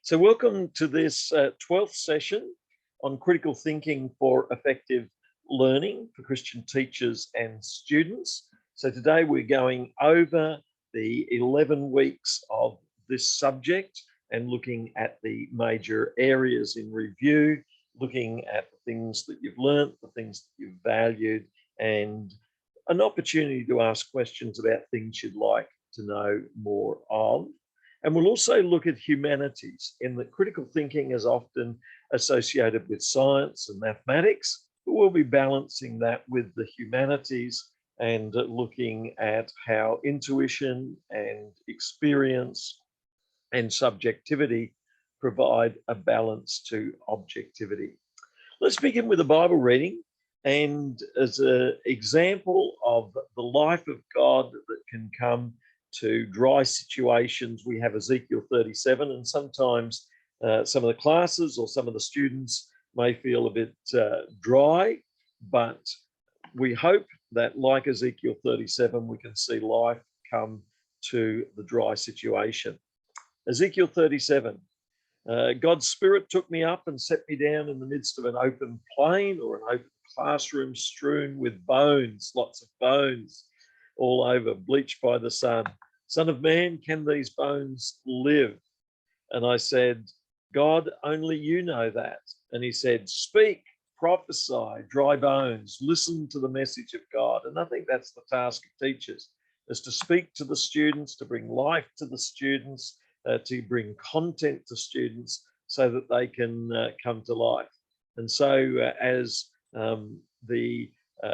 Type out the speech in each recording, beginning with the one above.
So welcome to this 12th session on critical thinking for effective learning for Christian teachers and students. So today we're going over the 11 weeks of this subject and looking at the major areas in review, looking at the things that you've learnt, the things that you've valued, and an opportunity to ask questions about things you'd like to know more of. And we'll also look at humanities, in that critical thinking is often associated with science and mathematics, but we'll be balancing that with the humanities and looking at how intuition and experience and subjectivity provide a balance to objectivity. Let's begin with a Bible reading. And as an example of the life of God that can come to dry situations, we have Ezekiel 37, and sometimes some of the classes or some of the students may feel a bit dry, but we hope that, like Ezekiel 37, we can see life come to the dry situation. Ezekiel 37, God's Spirit took me up and set me down in the midst of an open plain, or an open classroom strewn with bones, lots of bones all over, bleached by the sun. Son of man, can these bones live? And I said, God, only you know that. And he said, speak, prophesy, dry bones, listen to the message of God. And I think that's the task of teachers, is to speak to the students, to bring life to the students, to bring content to students so that they can come to life. And so as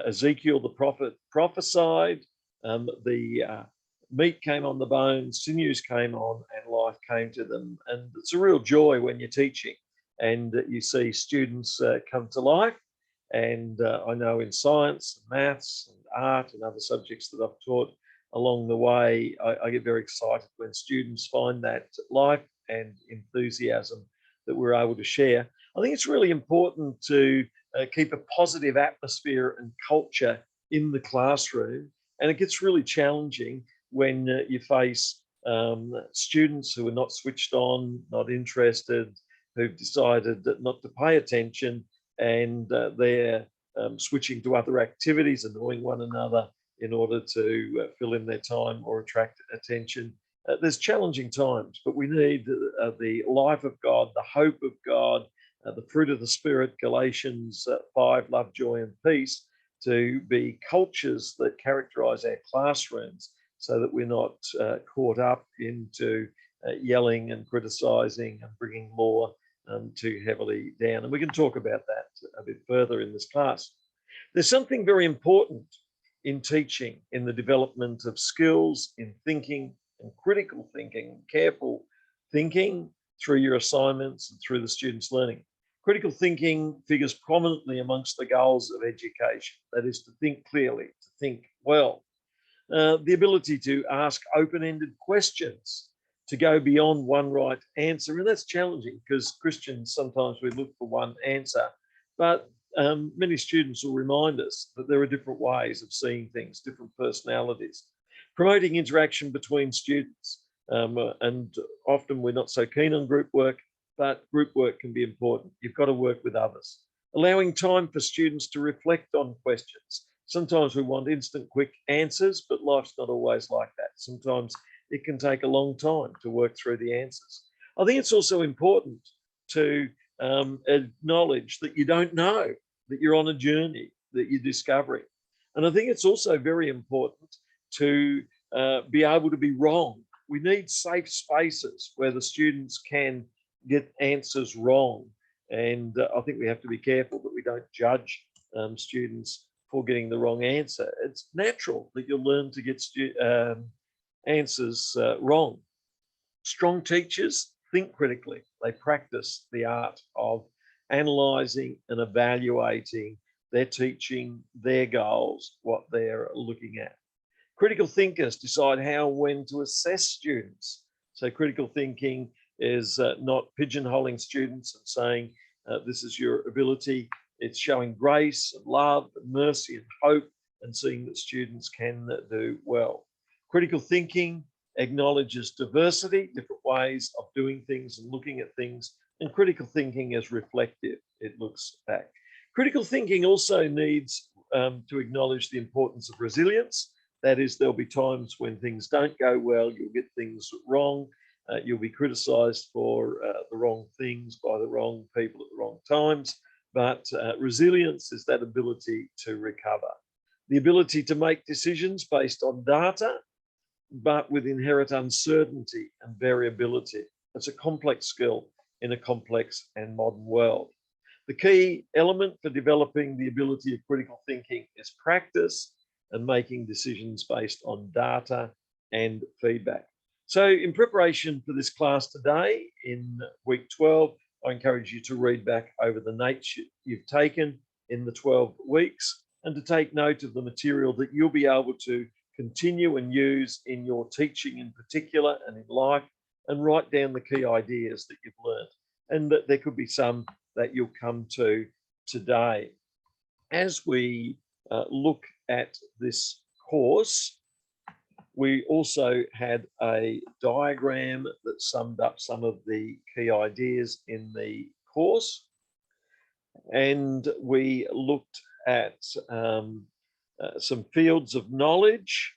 Ezekiel the prophet prophesied, the meat came on the bones, sinews came on, and life came to them. And it's a real joy when you're teaching and you see students come to life. And I know in science, maths, and art, and other subjects that I've taught along the way, I get very excited when students find that life and enthusiasm that we're able to share. I think it's really important to keep a positive atmosphere and culture in the classroom. And it gets really challenging when you face students who are not switched on, not interested, who've decided not to pay attention, and they're switching to other activities, annoying one another in order to fill in their time or attract attention. There's challenging times, but we need the life of God, the hope of God, the fruit of the Spirit, Galatians 5, love, joy, and peace, to be cultures that characterize our classrooms, so that we're not caught up into yelling and criticizing and bringing law too heavily down. And we can talk about that a bit further in this class. There's something very important in teaching, in the development of skills, in thinking and critical thinking, careful thinking through your assignments and through the students' learning. Critical thinking figures prominently amongst the goals of education. That is, to think clearly, to think well. The ability to ask open-ended questions, to go beyond one right answer. And that's challenging because Christians, sometimes we look for one answer, but many students will remind us that there are different ways of seeing things, different personalities. Promoting interaction between students. And often we're not so keen on group work, but group work can be important. You've got to work with others. Allowing time for students to reflect on questions. Sometimes we want instant, quick answers, but life's not always like that. Sometimes it can take a long time to work through the answers. I think it's also important to acknowledge that you don't know, that you're on a journey, that you're discovering. And I think it's also very important to be able to be wrong. We need safe spaces where the students can get answers wrong. And I think we have to be careful that we don't judge students for getting the wrong answer. It's natural that you'll learn to get answers wrong. Strong teachers think critically. They practice the art of analysing and evaluating their teaching, their goals, what they're looking at. Critical thinkers decide how and when to assess students. So critical thinking is not pigeonholing students and saying, this is your ability. It's showing grace and love and mercy and hope, and seeing that students can do well. Critical thinking acknowledges diversity, different ways of doing things and looking at things, and critical thinking is reflective. It looks back. Critical thinking also needs to acknowledge the importance of resilience. That is, there'll be times when things don't go well, you'll get things wrong, you'll be criticized for the wrong things by the wrong people at the wrong times, but resilience is that ability to recover. The ability to make decisions based on data, but with inherent uncertainty and variability. It's a complex skill in a complex and modern world. The key element for developing the ability of critical thinking is practice and making decisions based on data and feedback. So in preparation for this class today, in week 12, I encourage you to read back over the notes you've taken in the 12 weeks and to take note of the material that you'll be able to continue and use in your teaching in particular and in life, and write down the key ideas that you've learned. And that there could be some that you'll come to today. As we look at this course, we also had a diagram that summed up some of the key ideas in the course. And we looked at some fields of knowledge,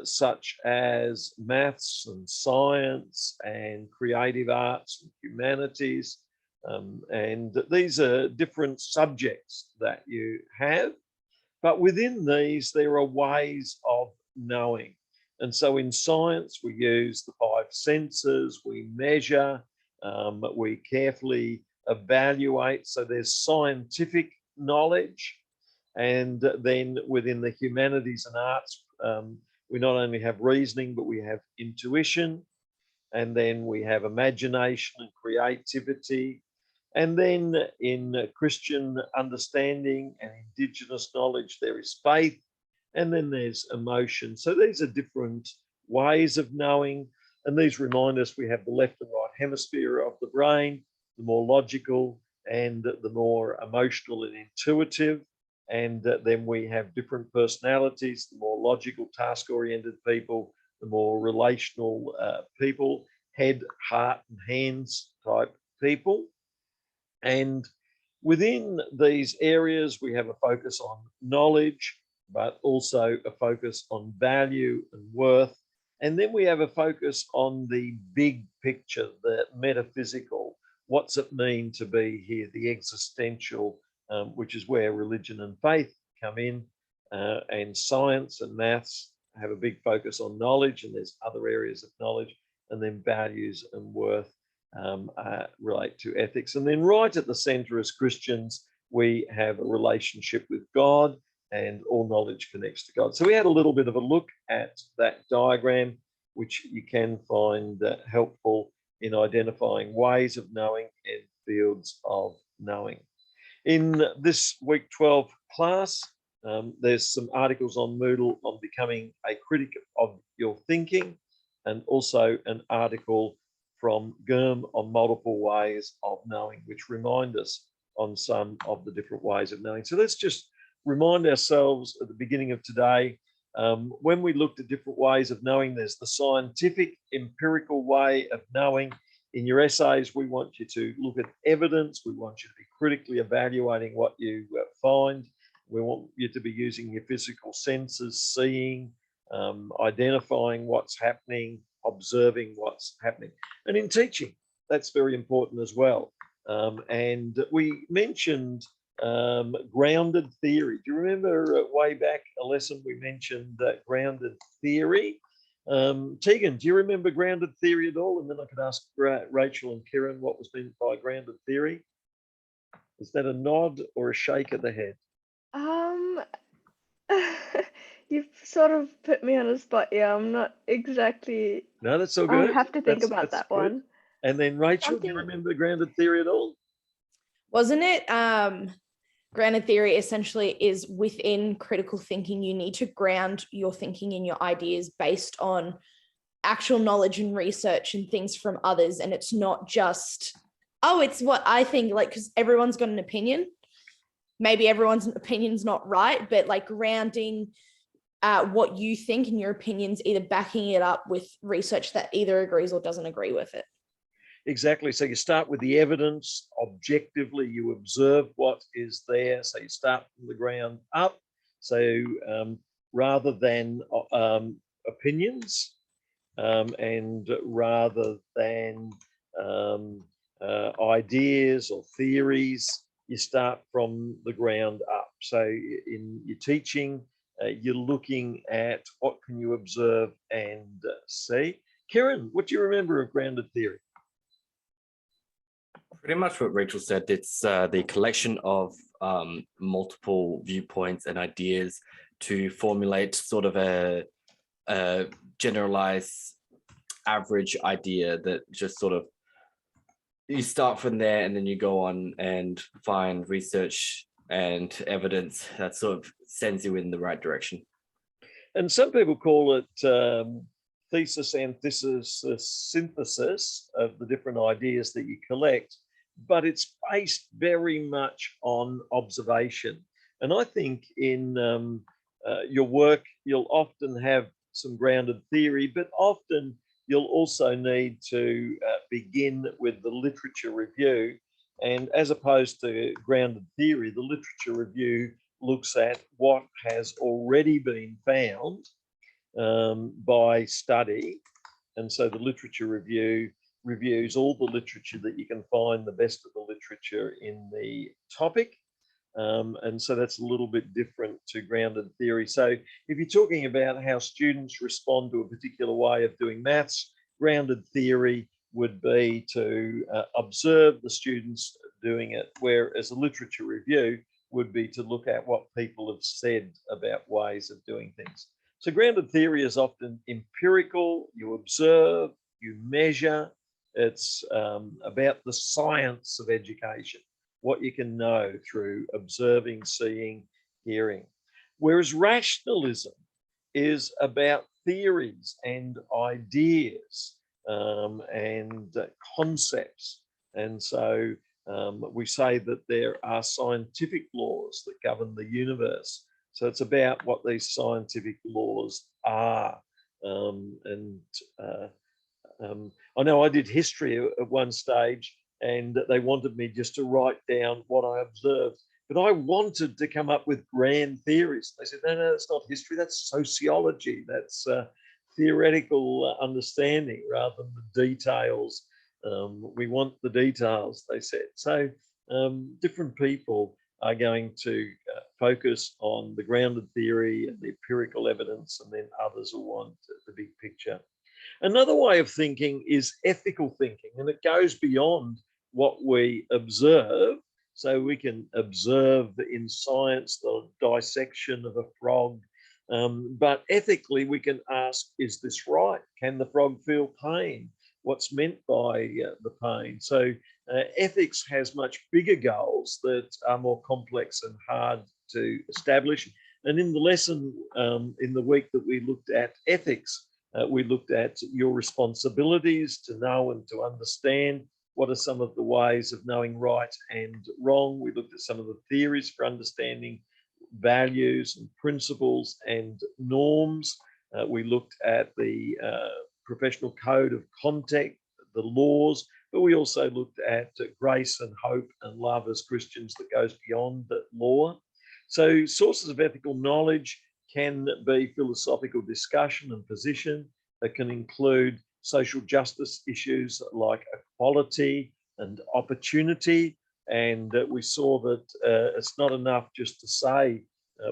such as maths and science and creative arts and humanities. And these are different subjects that you have, but within these, there are ways of knowing. And so in science, we use the 5 senses, we measure, we carefully evaluate. So there's scientific knowledge. And then within the humanities and arts, we not only have reasoning, but we have intuition. And then we have imagination and creativity. And then in Christian understanding and Indigenous knowledge, there is faith, and then there's emotion. So these are different ways of knowing, and these remind us we have the left and right hemisphere of the brain, the more logical and the more emotional and intuitive. And then we have different personalities, the more logical, task-oriented people, the more relational people, head, heart, and hands type people. And within these areas, we have a focus on knowledge, but also a focus on value and worth. And then we have a focus on the big picture, the metaphysical. What's it mean to be here? The existential, which is where religion and faith come in, and science and maths have a big focus on knowledge, and there's other areas of knowledge, and then values and worth relate to ethics. And then right at the center as Christians, we have a relationship with God, and all knowledge connects to God. So we had a little bit of a look at that diagram, which you can find helpful in identifying ways of knowing and fields of knowing. In this week 12 class, there's some articles on Moodle on becoming a critic of your thinking, and also an article from Germ on multiple ways of knowing, which remind us on some of the different ways of knowing. So let's just remind ourselves at the beginning of today, when we looked at different ways of knowing, there's the scientific, empirical way of knowing. In your essays, we want you to look at evidence. We want you to be critically evaluating what you find. We want you to be using your physical senses, seeing, identifying what's happening, observing what's happening. And in teaching, that's very important as well. And we mentioned grounded theory. Do you remember way back a lesson we mentioned grounded theory? Tegan, do you remember grounded theory at all? And then I could ask Rachel and Kieran what was meant by grounded theory. Is that a nod or a shake of the head? You've sort of put me on a spot. Yeah, I'm not exactly. No, that's all good. I have to think about that good one. And then Rachel, do you remember grounded theory at all? Wasn't it grounded theory essentially is within critical thinking, you need to ground your thinking and your ideas based on actual knowledge and research and things from others. And it's not just, oh, it's what I think, like, because everyone's got an opinion. Maybe everyone's opinion's not right, but like grounding what you think and your opinions, either backing it up with research that either agrees or doesn't agree with it. Exactly. So you start with the evidence objectively, you observe what is there. So you start from the ground up. So rather than opinions and rather than ideas or theories, you start from the ground up. So in your teaching, you're looking at what can you observe and see. Kieran, what do you remember of grounded theory? Pretty much what Rachel said. It's the collection of multiple viewpoints and ideas to formulate sort of a generalized average idea that just sort of, you start from there and then you go on and find research and evidence that sort of sends you in the right direction. And some people call it thesis, antithesis, synthesis of the different ideas that you collect, but it's based very much on observation. And I think in your work, you'll often have some grounded theory, but often you'll also need to begin with the literature review. And as opposed to grounded theory, the literature review looks at what has already been found by study. And so the literature review reviews all the literature that you can find, the best of the literature in the topic. And so that's a little bit different to grounded theory. So if you're talking about how students respond to a particular way of doing maths, grounded theory would be to observe the students doing it, whereas a literature review would be to look at what people have said about ways of doing things. So grounded theory is often empirical. You observe, you measure. It's about the science of education, what you can know through observing, seeing, hearing. Whereas rationalism is about theories and ideas and concepts. And so we say that there are scientific laws that govern the universe. So it's about what these scientific laws are. I know I did history at one stage, and they wanted me just to write down what I observed, but I wanted to come up with grand theories. They said, no, that's not history, that's sociology, that's theoretical understanding rather than the details. We want the details, they said. So different people are going to focus on the grounded theory and the empirical evidence, and then others will want the big picture. Another way of thinking is ethical thinking, and it goes beyond what we observe. So we can observe in science the dissection of a frog, but ethically we can ask, is this right? Can the frog feel pain? What's meant by the pain? So ethics has much bigger goals that are more complex and hard to establish. And in the lesson in the week that we looked at ethics, we looked at your responsibilities to know and to understand. What are some of the ways of knowing right and wrong? We looked at some of the theories for understanding values and principles and norms. We looked at the professional code of conduct, the laws, but we also looked at grace and hope and love as Christians that goes beyond the law. So sources of ethical knowledge can be philosophical discussion and position. That can include social justice issues like equality and opportunity. And we saw that it's not enough just to say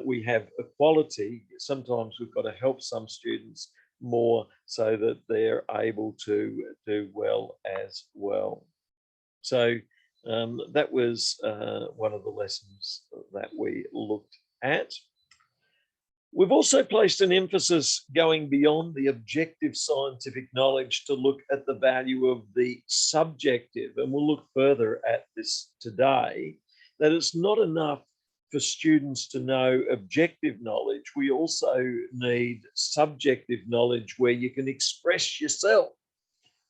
we have equality. Sometimes we've got to help some students more so that they're able to do well as well. So that was one of the lessons that we looked at. We've also placed an emphasis going beyond the objective scientific knowledge to look at the value of the subjective, and we'll look further at this today, that it's not enough for students to know objective knowledge. We also need subjective knowledge where you can express yourself,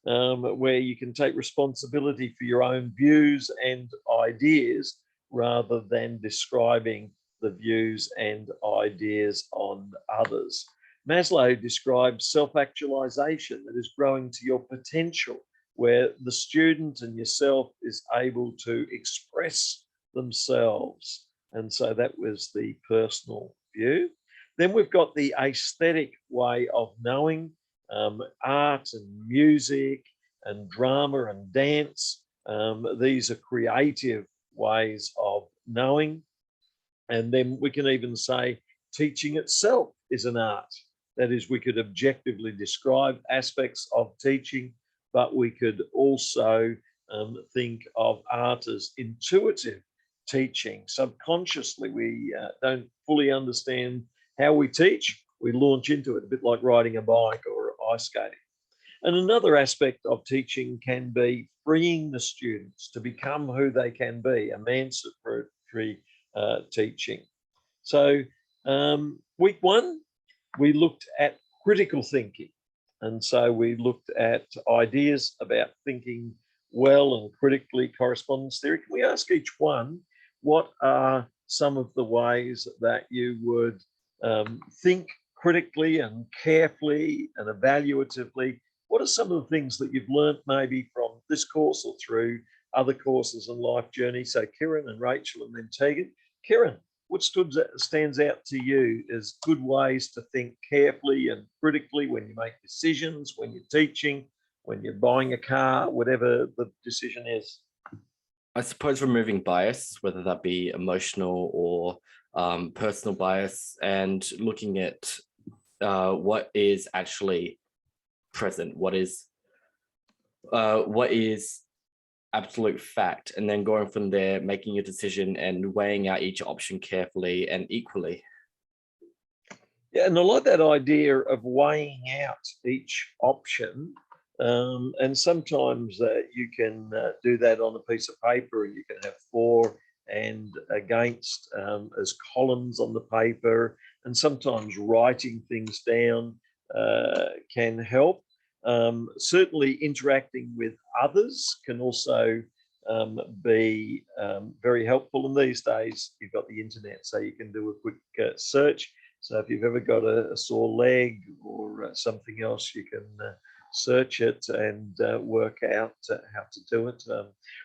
where you can take responsibility for your own views and ideas rather than describing the views and ideas on others. Maslow describes self-actualization, that is growing to your potential, where the student and yourself is able to express themselves. And so that was the personal view. Then we've got the aesthetic way of knowing, art and music and drama and dance. These are creative ways of knowing. And then we can even say teaching itself is an art. That is, we could objectively describe aspects of teaching, but we could also think of art as intuitive teaching. Subconsciously, we don't fully understand how we teach. We launch into it, a bit like riding a bike or ice skating. And another aspect of teaching can be freeing the students to become who they can be, emancipatory teaching. So week one, we looked at critical thinking. And so we looked at ideas about thinking well and critically, correspondence theory. Can we ask each one, what are some of the ways that you would think critically and carefully and evaluatively? What are some of the things that you've learned maybe from this course or through other courses and life journey? So Kieran and Rachel and then Tegan. Kieran, what stands out to you as good ways to think carefully and critically when you make decisions, when you're teaching, when you're buying a car, whatever the decision is? I suppose removing bias, whether that be emotional or personal bias, and looking at what is actually present, what is absolute fact, and then going from there, making a decision and weighing out each option carefully and equally. Yeah, and I like that idea of weighing out each option. And sometimes you can do that on a piece of paper, and you can have for and against as columns on the paper. And sometimes writing things down can help. Certainly interacting with others can also be very helpful. And these days you've got the internet, so you can do a quick search. So if you've ever got a sore leg or something else, you can search it and work out how to do it.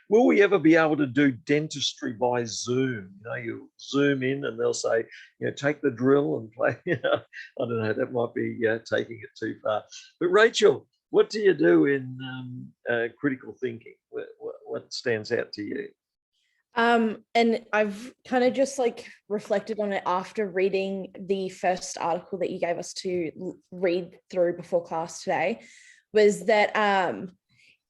Will we ever be able to do dentistry by Zoom? You know, you zoom in and they'll say, you know, take the drill and play. You know, I don't know, that might be taking it too far. But Rachel, what do you do in critical thinking? What stands out to you? And I've kind of just like reflected on it after reading the first article that you gave us to read through before class today, was that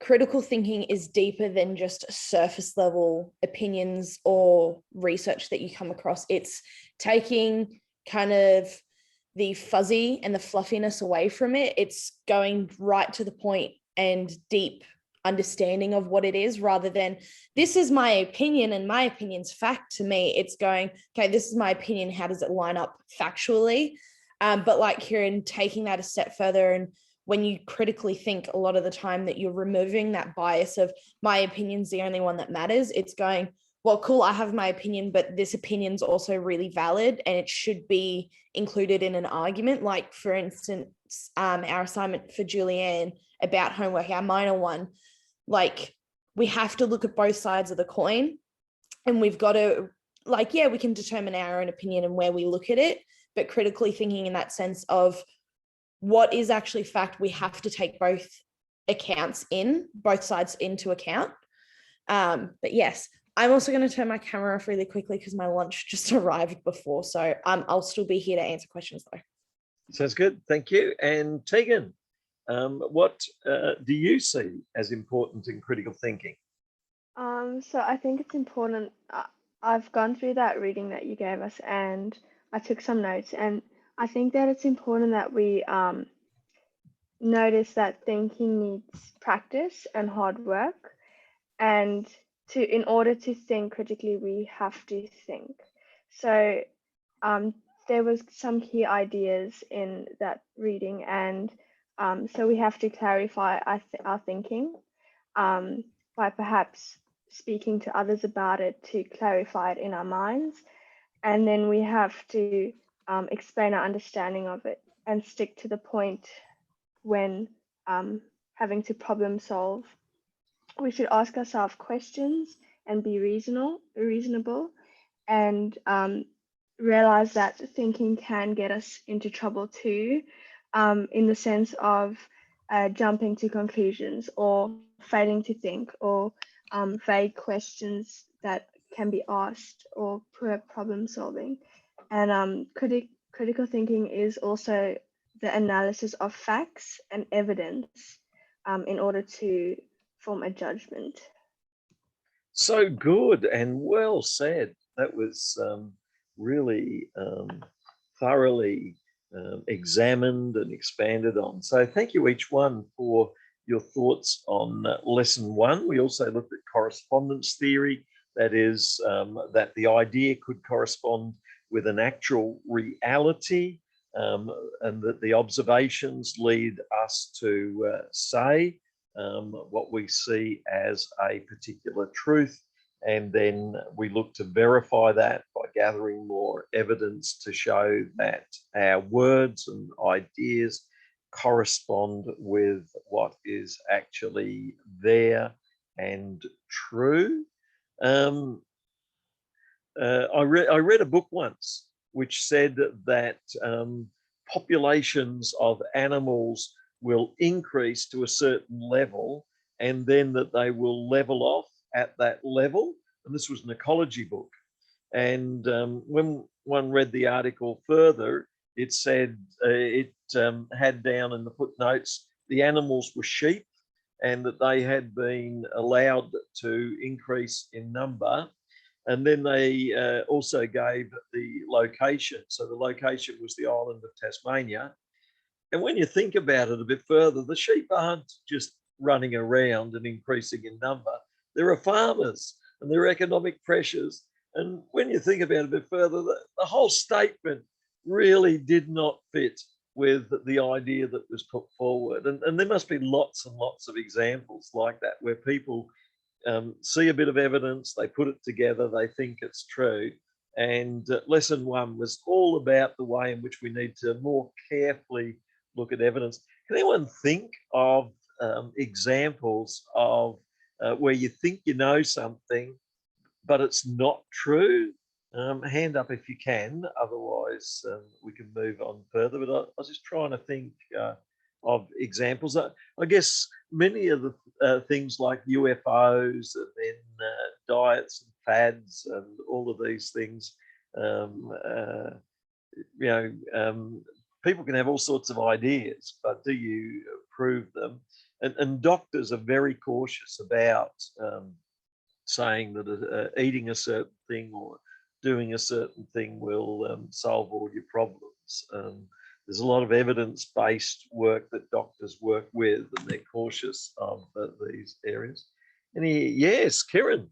critical thinking is deeper than just surface level opinions or research that you come across. It's taking kind of the fuzzy and the fluffiness away from it. It's going right to the point and deep understanding of what it is, rather than this is my opinion and my opinion's fact to me. It's going, okay, this is my opinion, how does it line up factually? But like Kieran, taking that a step further, and when you critically think, a lot of the time that you're removing that bias of my opinion's the only one that matters. It's going, well, cool, I have my opinion, but this opinion's also really valid and it should be included in an argument. Like, for instance, our assignment for Julianne about homework, our minor one, like, we have to look at both sides of the coin, and we've got to, like, yeah, we can determine our own opinion and where we look at it, but critically thinking in that sense of what is actually fact, we have to take both sides into account. But yes, I'm also going to turn my camera off really quickly because my lunch just arrived before, so I'll still be here to answer questions though. Sounds good, thank you. And Tegan, what do you see as important in critical thinking? So I think it's important. I've gone through that reading that you gave us, and I took some notes, and I think that it's important that we notice that thinking needs practice and hard work, and in order to think critically, we have to think. So there was some key ideas in that reading, and so we have to clarify our thinking by perhaps speaking to others about it to clarify it in our minds, and then we have to explain our understanding of it and stick to the point when having to problem solve. We should ask ourselves questions and be reasonable, and realize that thinking can get us into trouble too, in the sense of jumping to conclusions or failing to think, or vague questions that can be asked, or poor problem solving. And critical thinking is also the analysis of facts and evidence in order to form a judgment. So good and well said. That was really thoroughly examined and expanded on. So thank you each one for your thoughts on lesson one. We also looked at correspondence theory. That is, that the idea could correspond with an actual reality, and that the observations lead us to say what we see as a particular truth. And then we look to verify that by gathering more evidence to show that our words and ideas correspond with what is actually there and true. I read a book once which said that populations of animals will increase to a certain level, and then that they will level off at that level. And this was an ecology book. And when one read the article further, it said it had down in the footnotes the animals were sheep, and that they had been allowed to increase in number. And then they also gave the location. So the location was the island of Tasmania. And when you think about it a bit further, the sheep aren't just running around and increasing in number. There are farmers and there are economic pressures. And when you think about it a bit further, the whole statement really did not fit with the idea that was put forward. And there must be lots and lots of examples like that, where people see a bit of evidence, they put it together, they think it's true. And lesson one was all about the way in which we need to more carefully look at evidence. Can anyone think of examples of where you think you know something, but it's not true? Hand up if you can, otherwise we can move on further. But I was just trying to think of examples. I guess many of the things like UFOs and then diets and fads and all of these things, people can have all sorts of ideas, but do you prove them? And doctors are very cautious about saying that eating a certain thing or doing a certain thing will solve all your problems. There's a lot of evidence-based work that doctors work with, and they're cautious of these areas. Yes, Kieran.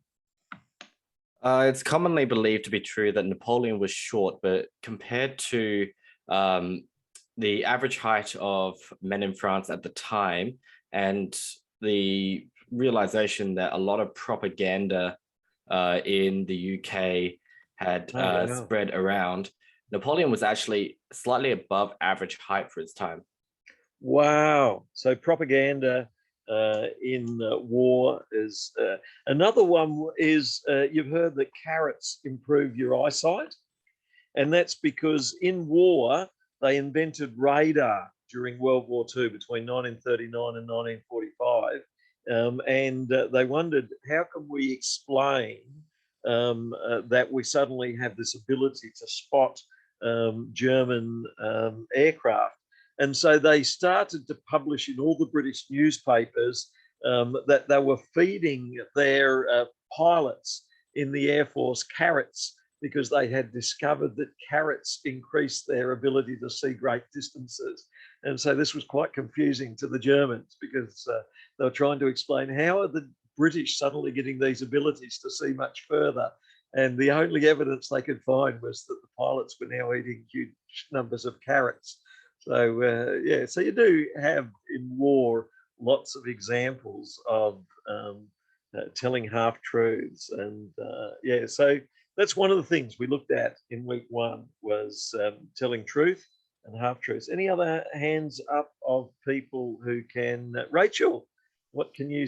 It's commonly believed to be true that Napoleon was short, but compared to the average height of men in France at the time, and the realization that a lot of propaganda in the UK had spread around, Napoleon was actually slightly above average height for his time. Wow. So propaganda in war is another one. Is you've heard that carrots improve your eyesight, and that's because in war they invented radar during World War II between 1939 and 1945, and they wondered, how can we explain that we suddenly have this ability to spot German aircraft? And so they started to publish in all the British newspapers that they were feeding their pilots in the Air Force carrots, because they had discovered that carrots increased their ability to see great distances. And so this was quite confusing to the Germans, because they were trying to explain, how are the British suddenly getting these abilities to see much further? And the only evidence they could find was that the pilots were now eating huge numbers of carrots. So yeah, so you do have in war lots of examples of telling half truths, and yeah. So that's one of the things we looked at in week one was telling truth and half truths. Any other hands up of people who can? Rachel, what can you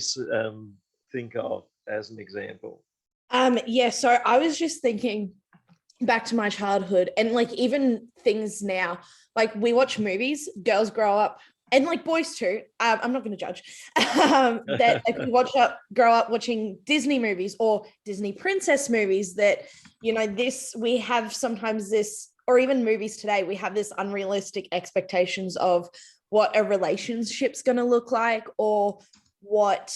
think of as an example? Yeah, so I was just thinking back to my childhood and like even things now, like we watch movies, girls grow up, and like boys too. I'm not going to judge. That if you grow up watching Disney movies or Disney princess movies, that we have sometimes this, or even movies today, we have this unrealistic expectations of what a relationship's going to look like, or what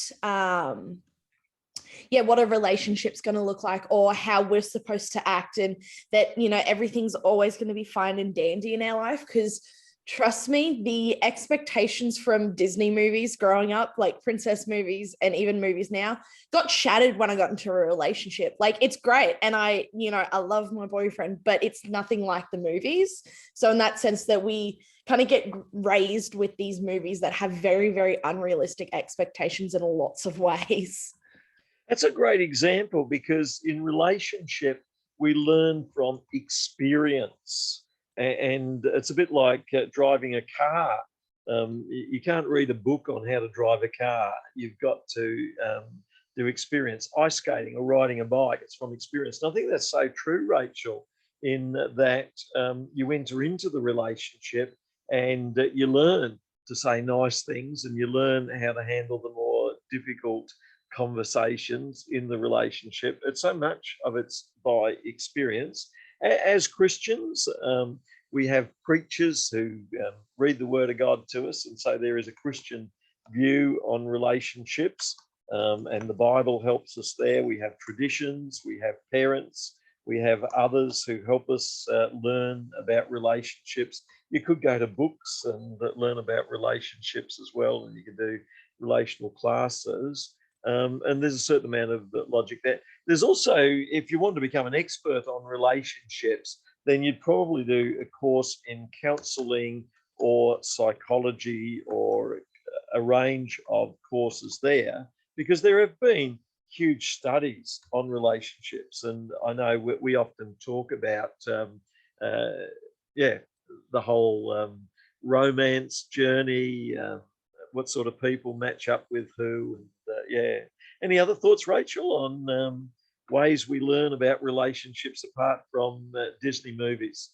what a relationship's going to look like, or how we're supposed to act, and that everything's always going to be fine and dandy in our life. Because trust me, the expectations from Disney movies growing up, like princess movies and even movies now, got shattered when I got into a relationship. Like, it's great, and I love my boyfriend, but it's nothing like the movies. So in that sense, that we kind of get raised with these movies that have very, very unrealistic expectations in lots of ways. That's a great example, because in relationship, we learn from experience. And it's a bit like driving a car. You can't read a book on how to drive a car. You've got to do experience. Ice skating or riding a bike, it's from experience. And I think that's so true, Rachel, in that you enter into the relationship and you learn to say nice things, and you learn how to handle the more difficult conversations in the relationship. It's so much of it's by experience. As Christians, we have preachers who read the Word of God to us, and so there is a Christian view on relationships, and the Bible helps us there. We have traditions, we have parents, we have others who help us learn about relationships. You could go to books and learn about relationships as well, and you could do relational classes. And there's a certain amount of logic there. There's also, if you want to become an expert on relationships, then you'd probably do a course in counseling or psychology, or a range of courses there, because there have been huge studies on relationships. And I know we often talk about, the whole romance journey, what sort of people match up with who. And any other thoughts, Rachel, on ways we learn about relationships apart from Disney movies?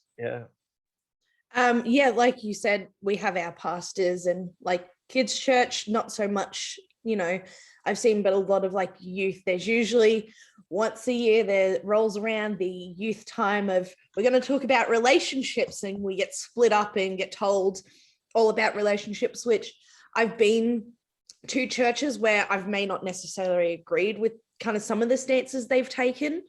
Like you said, we have our pastors, and like kids' church, not so much, I've seen, but a lot of like youth, there's usually once a year there rolls around the youth time of, we're going to talk about relationships, and we get split up and get told all about relationships, which I've been to churches where I've may not necessarily agreed with kind of some of the stances they've taken,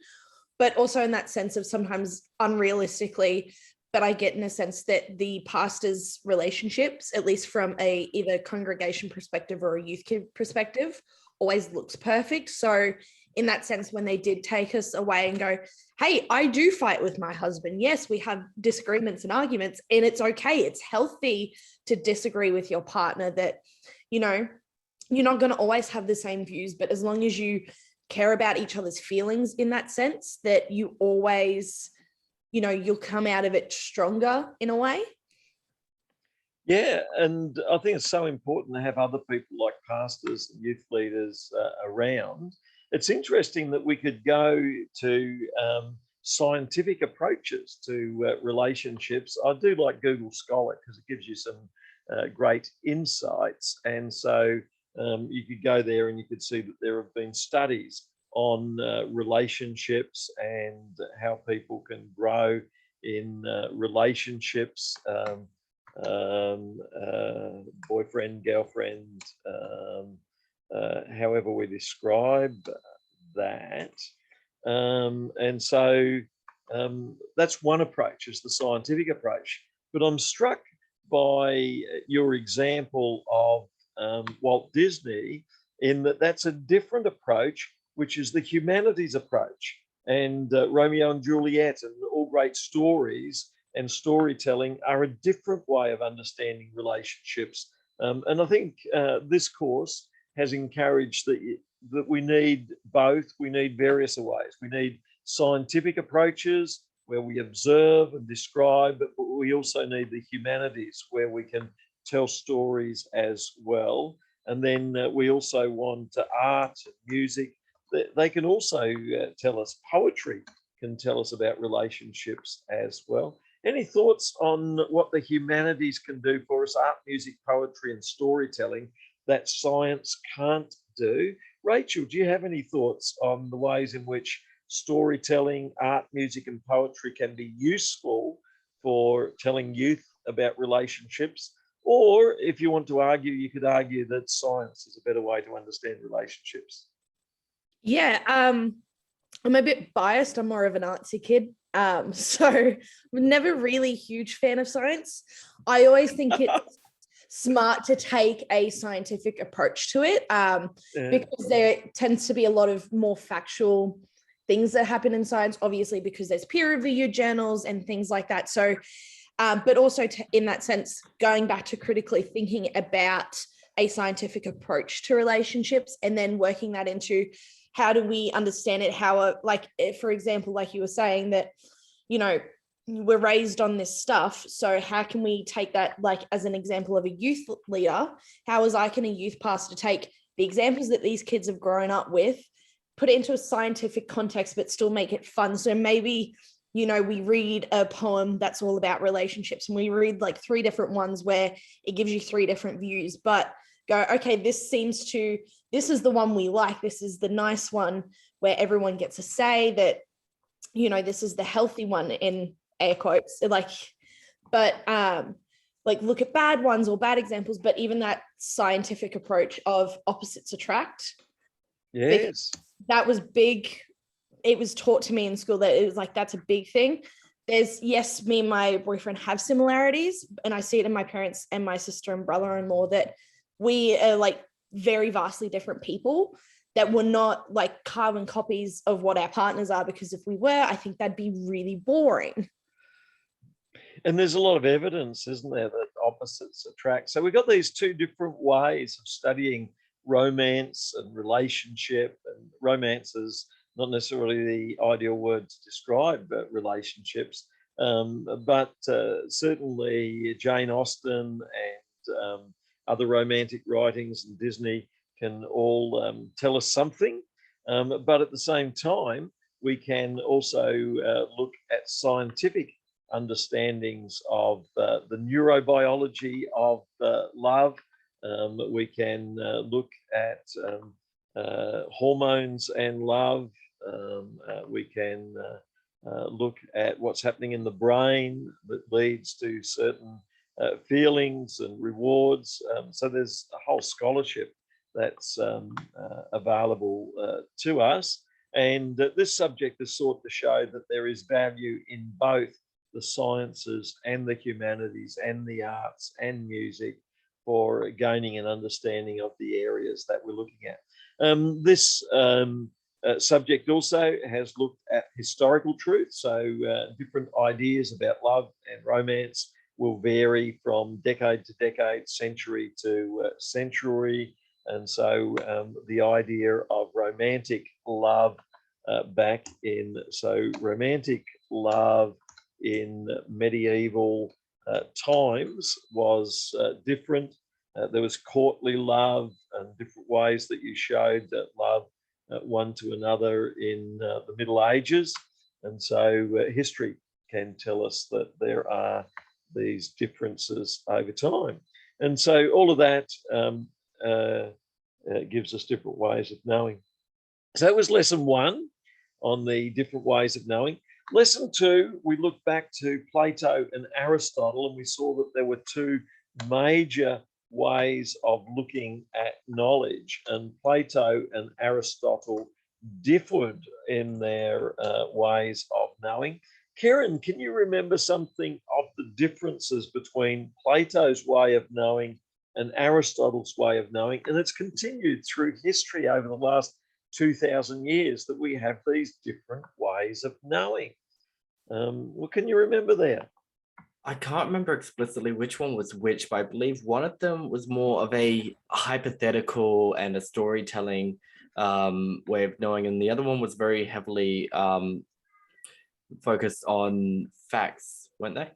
but also in that sense of sometimes unrealistically, but I get in a sense that the pastors' relationships, at least from a either congregation perspective or a youth perspective, always looks perfect. So in that sense, when they did take us away and go, hey, I do fight with my husband. Yes, we have disagreements and arguments, and it's okay. It's healthy to disagree with your partner, that, you're not going to always have the same views, but as long as you care about each other's feelings in that sense, that you always, you'll come out of it stronger in a way. Yeah, and I think it's so important to have other people like pastors and youth leaders around. It's interesting that we could go to scientific approaches to relationships. I do like Google Scholar, because it gives you some great insights. And so you could go there and you could see that there have been studies on relationships and how people can grow in relationships, boyfriend, girlfriend, however we describe that. And so that's one approach, is the scientific approach. But I'm struck by your example of Walt Disney, in that that's a different approach, which is the humanities approach. And Romeo and Juliet and all great stories and storytelling are a different way of understanding relationships. And I think this course has encouraged that we need both. We need various ways. We need scientific approaches where we observe and describe, but we also need the humanities where we can tell stories as well. And then we also want art and music. They can also tell us, poetry can tell us about relationships as well. Any thoughts on what the humanities can do for us, art, music, poetry, and storytelling, that science can't do? Rachel, do you have any thoughts on the ways in which storytelling, art, music, and poetry can be useful for telling youth about relationships? Or if you want to argue, you could argue that science is a better way to understand relationships. Yeah, I'm a bit biased. I'm more of an artsy kid. So I'm never really a huge fan of science. I always think it's smart to take a scientific approach to it, because there tends to be a lot of more factual things that happen in science, obviously, because there's peer-reviewed journals and things like that. So, but also in that sense, going back to critically thinking about a scientific approach to relationships and then working that into how do we understand it? How, like, for example, like you were saying that, you know, we're raised on this stuff. So how can we take that, like, as an example of a youth leader? How is I can a youth pastor take the examples that these kids have grown up with, put it into a scientific context, but still make it fun? So maybe, you know, we read a poem that's all about relationships and we read like 3 different ones where it gives you 3 different views, but go, okay, this is the one we like. This is the nice one where everyone gets a say, that, you know, this is the healthy one in air quotes, like, but like look at bad ones or bad examples, but even that scientific approach of opposites attract. Yes. That was big. It was taught to me in school that it was like, that's a big thing. There's, yes, me and my boyfriend have similarities, and I see it in my parents and my sister and brother-in-law that we are like very vastly different people, that we're not like carbon copies of what our partners are, because if we were, I think that'd be really boring. And there's a lot of evidence, isn't there, that opposites attract. So we've got these 2 different ways of studying romance and relationship. And romance is not necessarily the ideal word to describe relationships, but certainly Jane Austen and other romantic writings and Disney can all tell us something. But at the same time, we can also look at scientific understandings of the neurobiology of love. We can look at hormones and love. We can look at what's happening in the brain that leads to certain feelings and rewards. So there's a whole scholarship that's available to us. And this subject is sought to show that there is value in both the sciences and the humanities and the arts and music for gaining an understanding of the areas that we're looking at. This subject also has looked at historical truth. So different ideas about love and romance will vary from decade to decade, century to century. And so the idea of romantic love back in, so romantic love in medieval times was different. There was courtly love and different ways that you showed that love one to another in the Middle Ages. And so history can tell us that there are these differences over time. And so all of that gives us different ways of knowing. So that was lesson 1 on the different ways of knowing. Lesson 2, we looked back to Plato and Aristotle, and we saw that there were 2 major ways of looking at knowledge, and Plato and Aristotle differed in their ways of knowing. Kieran, can you remember something of the differences between Plato's way of knowing and Aristotle's way of knowing? And it's continued through history over the last 2,000 years that we have these different ways of knowing. What can you remember there? I can't remember explicitly which one was which, but I believe one of them was more of a hypothetical and a storytelling way of knowing, and the other one was very heavily focused on facts, weren't they?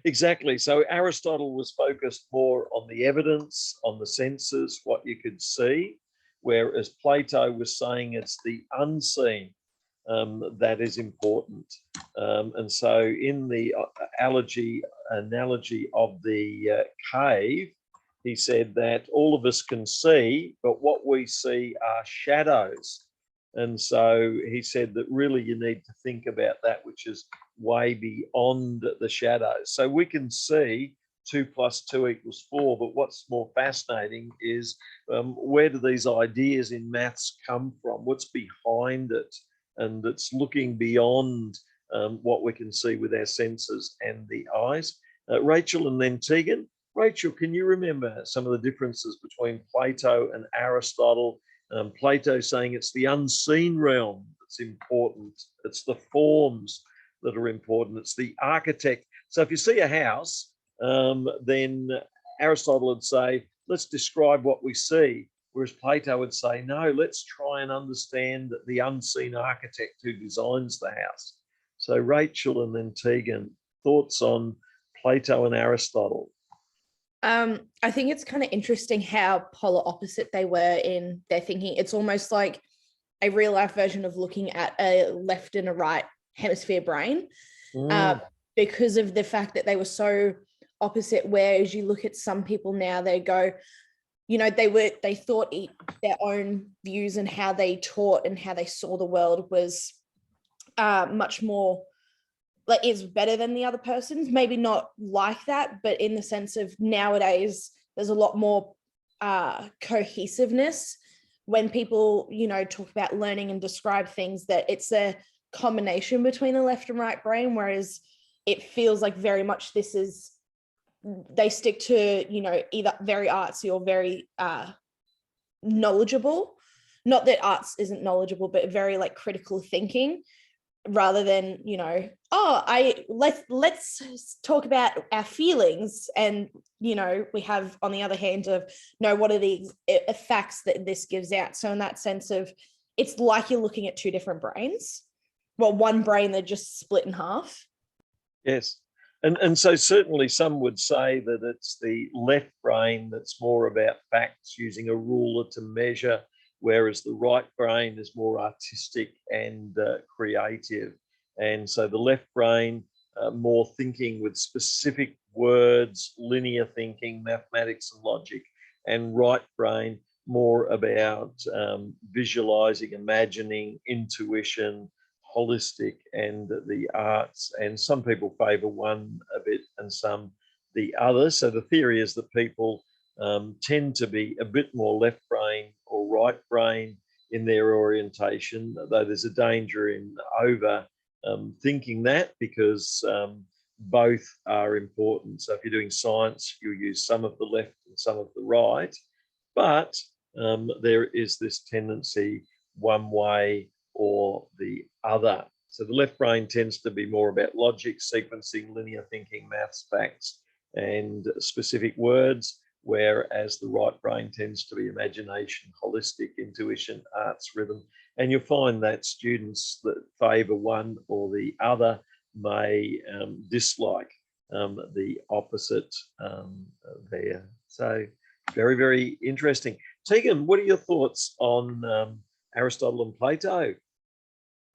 Exactly. So Aristotle was focused more on the evidence, on the senses, what you could see, whereas Plato was saying it's the unseen that is important. And so in the analogy of the cave, he said that all of us can see, but what we see are shadows. And so he said that really you need to think about that, which is way beyond the shadows. So we can see 2 + 2 = 4, but what's more fascinating is where do these ideas in maths come from? What's behind it? And it's looking beyond what we can see with our senses and the eyes. Rachel and then Tegan. Rachel, can you remember some of the differences between Plato and Aristotle? Plato saying it's the unseen realm that's important. It's the forms that are important. It's the architect. So if you see a house, then Aristotle would say, let's describe what we see. Whereas Plato would say, no, let's try and understand the unseen architect who designs the house. So Rachel and then Tegan, thoughts on Plato and Aristotle? I think it's kind of interesting how polar opposite they were in their thinking. It's almost like a real life version of looking at a left and a right hemisphere brain, because of the fact that they were so opposite. Whereas you look at some people now, they go, you know, they thought their own views and how they taught and how they saw the world was much more like is better than the other person's. Maybe not like that, but in the sense of nowadays there's a lot more cohesiveness when people, you know, talk about learning and describe things, that it's a combination between the left and right brain, whereas it feels like very much this is, they stick to, you know, either very artsy or very knowledgeable. Not that arts isn't knowledgeable, but very like critical thinking, rather than, you know, let's talk about our feelings. And, you know, we have on the other hand of, no, what are the facts that this gives out? So in that sense of, it's like you're looking at two different brains. Well, one brain that just split in half. Yes. And so certainly some would say that it's the left brain that's more about facts, using a ruler to measure, whereas the right brain is more artistic and creative. And so the left brain, more thinking with specific words, linear thinking, mathematics and logic, and right brain more about visualizing, imagining, intuition, holistic, and the arts. And some people favor one a bit and some the other. So the theory is that people tend to be a bit more left brain or right brain in their orientation, though there's a danger in over thinking that, because both are important. So if you're doing science, you'll use some of the left and some of the right, but there is this tendency one way or the other. So the left brain tends to be more about logic, sequencing, linear thinking, maths, facts, and specific words, whereas the right brain tends to be imagination, holistic, intuition, arts, rhythm. And you'll find that students that favour one or the other may dislike the opposite there. So very, very interesting. Tegan, what are your thoughts on Aristotle and Plato?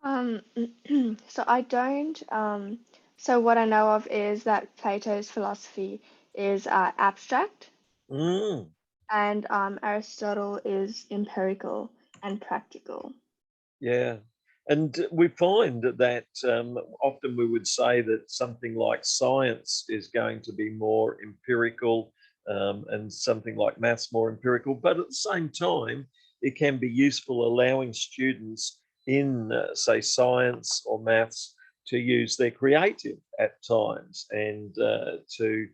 So I don't. So what I know of is that Plato's philosophy is abstract, and Aristotle is empirical and practical. Yeah. And we find that often we would say that something like science is going to be more empirical, and something like maths more empirical. But at the same time, it can be useful allowing students in, say, science or maths to use their creative at times, and to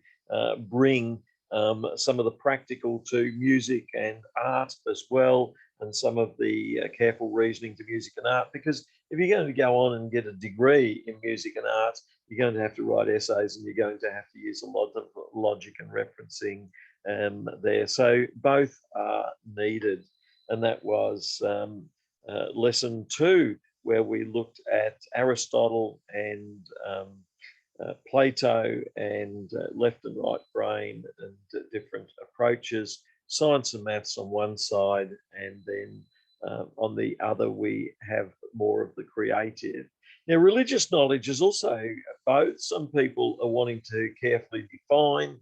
bring some of the practical to music and art as well, and some of the careful reasoning to music and art. Because if you're going to go on and get a degree in music and art, you're going to have to write essays, and you're going to have to use a lot of logic and referencing there. So both are needed. And that was lesson 2 where we looked at Aristotle and Plato and left and right brain and different approaches, science and maths on one side, and then on the other we have more of the creative. Now, religious knowledge is also both. Some people are wanting to carefully define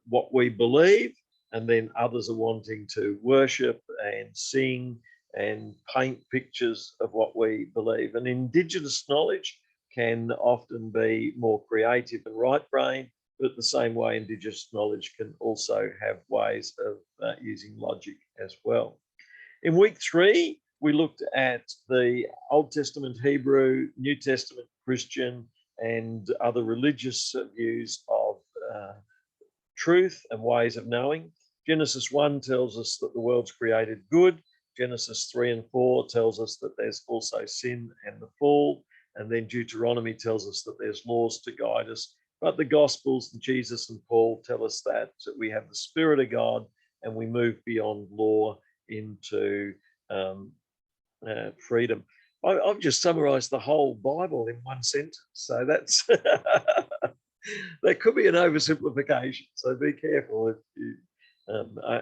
what we believe, and then others are wanting to worship and sing and paint pictures of what we believe. And Indigenous knowledge can often be more creative and right brain, but the same way Indigenous knowledge can also have ways of using logic as well. In week 3, we looked at the Old Testament Hebrew, New Testament Christian, and other religious views of truth and ways of knowing. Genesis 1 tells us that the world's created good. Genesis 3 and 4 tells us that there's also sin and the fall. And then Deuteronomy tells us that there's laws to guide us. But the Gospels, Jesus and Paul tell us that we have the Spirit of God and we move beyond law into freedom. I've just summarized the whole Bible in one sentence. So that's that could be an oversimplification. So be careful if you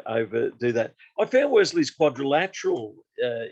overdo that. I found Wesley's quadrilateral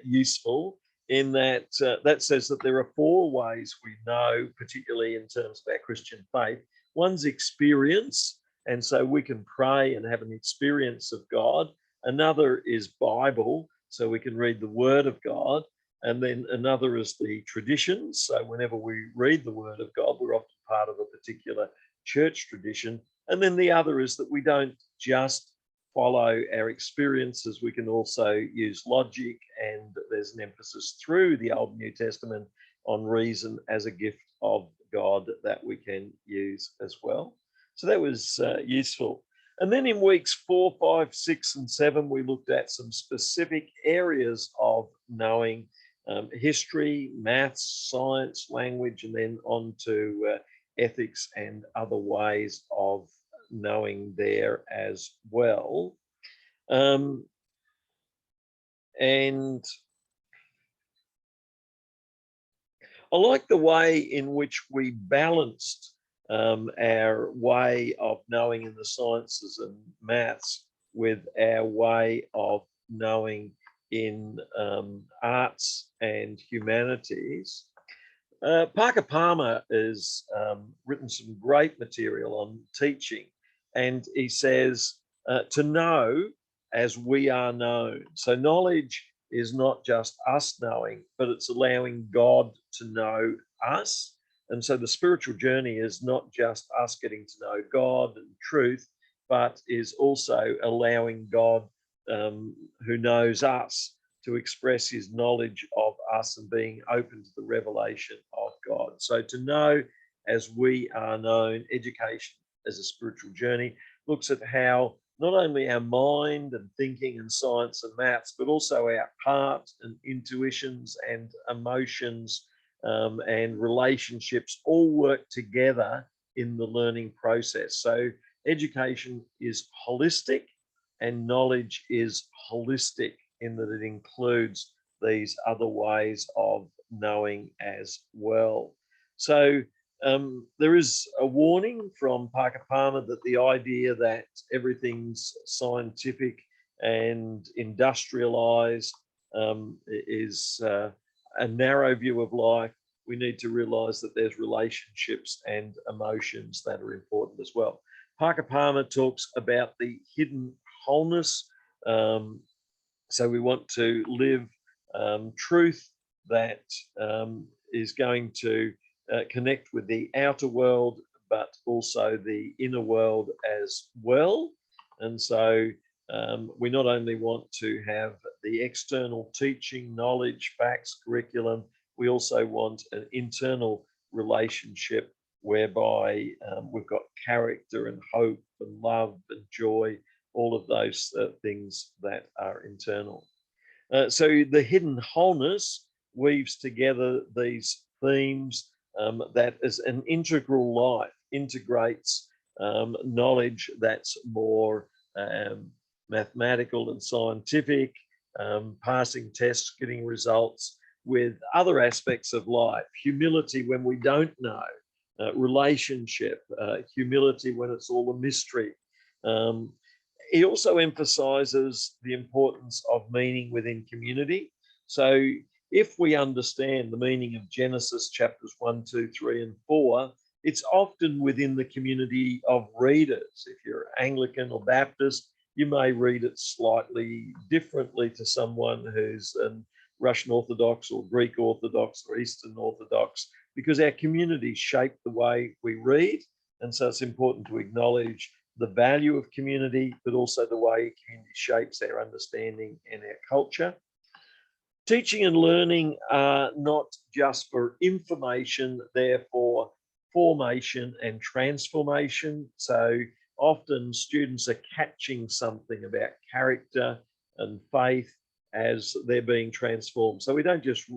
useful in that that says that there are 4 ways we know, particularly in terms of our Christian faith. One's experience, and so we can pray and have an experience of God. Another is Bible, so we can read the Word of God. And then another is the traditions. So whenever we read the Word of God, we're often part of a particular church tradition. And then the other is that we don't just follow our experiences, we can also use logic, and there's an emphasis through the Old and New Testament on reason as a gift of God that we can use as well. So that was useful. And then in weeks 4, 5, 6, and 7, we looked at some specific areas of knowing: history, maths, science, language, and then on to ethics and other ways of knowing there as well. And I like the way in which we balanced our way of knowing in the sciences and maths with our way of knowing in arts and humanities. Parker Palmer has written some great material on teaching, and he says to know as we are known. So knowledge is not just us knowing, but it's allowing God to know us. And so the spiritual journey is not just us getting to know God and truth, but is also allowing God, who knows us, to express his knowledge of us and being open to the revelation of God. So to know as we are known, education as a spiritual journey looks at how not only our mind and thinking and science and maths, but also our heart and intuitions and emotions and relationships all work together in the learning process. So education is holistic and knowledge is holistic in that it includes these other ways of knowing as well. So there is a warning from Parker Palmer that the idea that everything's scientific and industrialized is a narrow view of life. We need to realize that there's relationships and emotions that are important as well. Parker Palmer talks about the hidden wholeness. So we want to live truth that is going to connect with the outer world, but also the inner world as well. And so we not only want to have the external teaching, knowledge, facts, curriculum, we also want an internal relationship whereby we've got character and hope and love and joy, all of those things that are internal. So the hidden wholeness weaves together these themes that is an integral life, integrates knowledge that's more mathematical and scientific, passing tests, getting results, with other aspects of life, humility when we don't know, relationship, humility when it's all a mystery. He also emphasizes the importance of meaning within community. So if we understand the meaning of Genesis chapters 1, 2, 3, and 4, it's often within the community of readers. If you're Anglican or Baptist, you may read it slightly differently to someone who's Russian Orthodox or Greek Orthodox or Eastern Orthodox, because our communities shape the way we read. And so it's important to acknowledge the value of community, but also the way community shapes our understanding and our culture. Teaching and learning are not just for information, they're for formation and transformation. So often students are catching something about character and faith as they're being transformed. So we don't just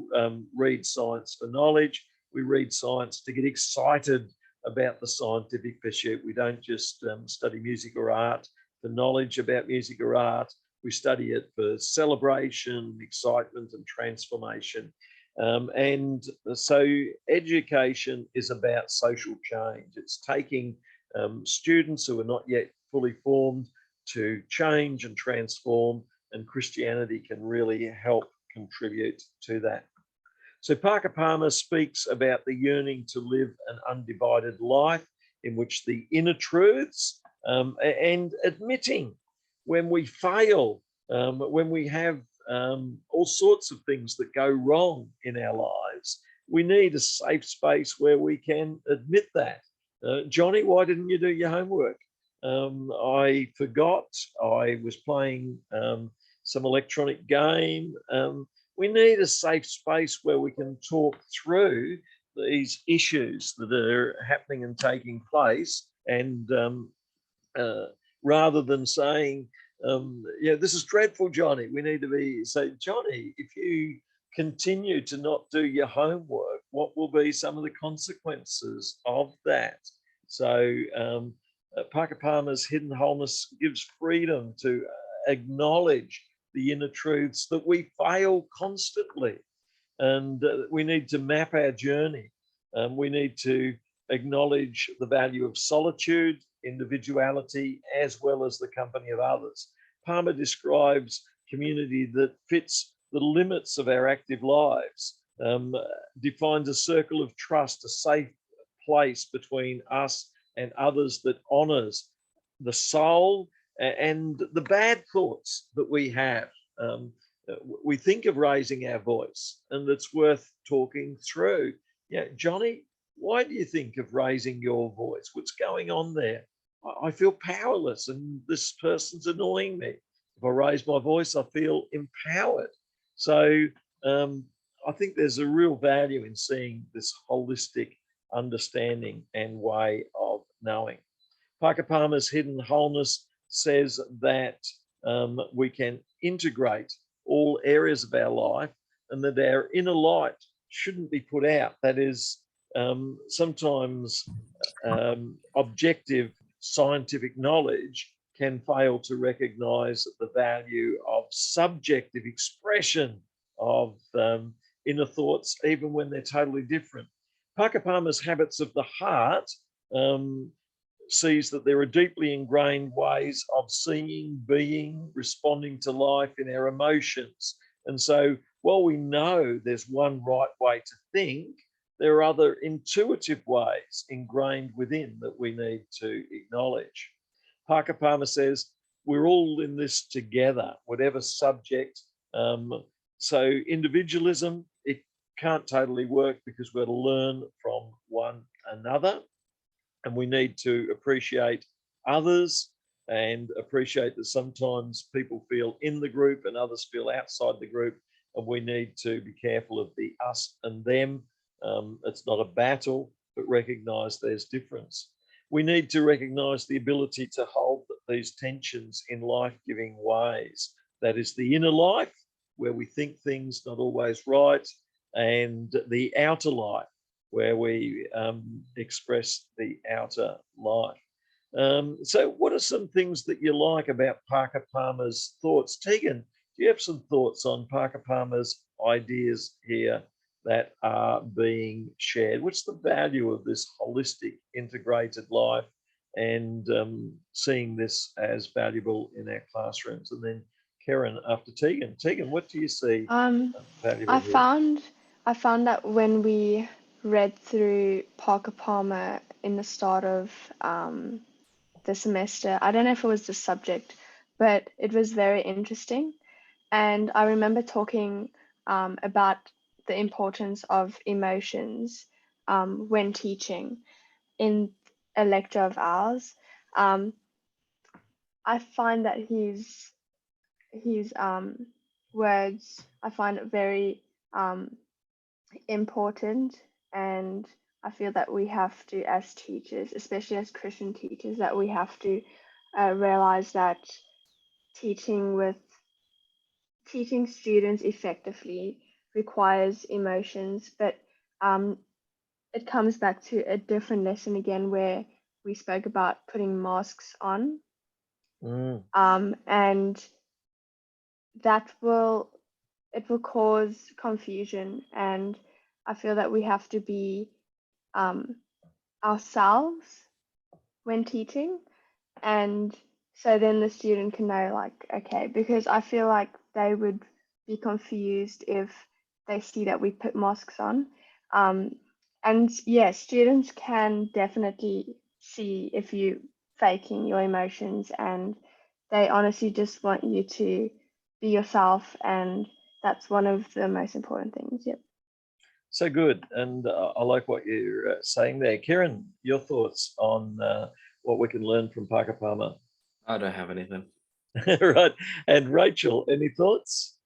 read science for knowledge, we read science to get excited about the scientific pursuit. We don't just study music or art for knowledge about music or art. We study it for celebration, excitement, and transformation. And so education is about social change. It's taking students who are not yet fully formed to change and transform, and Christianity can really help contribute to that. So Parker Palmer speaks about the yearning to live an undivided life in which the inner truths and admitting when we fail, when we have all sorts of things that go wrong in our lives, we need a safe space where we can admit that. Johnny, why didn't you do your homework? I forgot, I was playing some electronic game. We need a safe space where we can talk through these issues that are happening and taking place, and rather than saying, yeah, this is dreadful, Johnny, we need to say, Johnny, if you continue to not do your homework, what will be some of the consequences of that? So Parker Palmer's Hidden Wholeness gives freedom to acknowledge the inner truths that we fail constantly, and we need to map our journey. We need to acknowledge the value of solitude, individuality, as well as the company of others. Palmer describes community that fits the limits of our active lives, defines a circle of trust, a safe place between us and others that honors the soul and the bad thoughts that we have. We think of raising our voice, and it's worth talking through. Yeah, Johnny, why do you think of raising your voice? What's going on there? I feel powerless and this person's annoying me. If I raise my voice, I feel empowered. So I think there's a real value in seeing this holistic understanding and way of knowing. Parker Palmer's Hidden Wholeness says that we can integrate all areas of our life, and that our inner light shouldn't be put out. That is, sometimes objective scientific knowledge can fail to recognize the value of subjective expression of inner thoughts, even when they're totally different. Parker Palmer's Habits of the Heart sees that there are deeply ingrained ways of seeing, being, responding to life in our emotions. And so while we know there's one right way to think, there are other intuitive ways ingrained within that we need to acknowledge. Parker Palmer says, we're all in this together, whatever subject. So individualism, it can't totally work because we're to learn from one another. And we need to appreciate others and appreciate that sometimes people feel in the group and others feel outside the group. And we need to be careful of the us and them. It's not a battle, but recognize there's difference. We need to recognize the ability to hold these tensions in life-giving ways. That is the inner life, where we think things not always right, and the outer life, where we express the outer life. So what are some things that you like about Parker Palmer's thoughts? Tegan, do you have some thoughts on Parker Palmer's ideas here that are being shared? What's the value of this holistic, integrated life, and seeing this as valuable in our classrooms? And then Karen, after Tegan. Tegan, what do you see valuable I here? found that when we read through Parker Palmer in the start of the semester, I don't know if it was the subject, but it was very interesting. And I remember talking about the importance of emotions when teaching in a lecture of ours. I find that his words, I find it very important, and I feel that we have to, as teachers, especially as Christian teachers, that we have to realize that teaching students effectively requires emotions, but it comes back to a different lesson again where we spoke about putting masks on, and that will cause confusion, and I feel that we have to be ourselves when teaching, and so then the student can know, like, okay, because I feel like they would be confused if they see that we put masks on. And yes, students can definitely see if you faking your emotions, and they honestly just want you to be yourself, and that's one of the most important things. Yep. So good. And I like what you're saying there. Karen, your thoughts on what we can learn from Parker Palmer? I don't have anything. Right. And Rachel, any thoughts?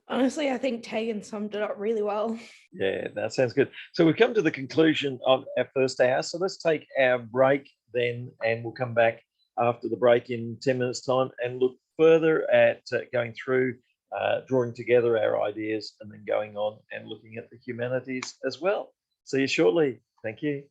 Honestly, I think Tegan summed it up really well. Yeah, that sounds good. So we've come to the conclusion of our first hour. So let's take our break then, and we'll come back after the break in 10 minutes' time and look further at going through, drawing together our ideas, and then going on and looking at the humanities as well. See you shortly. Thank you.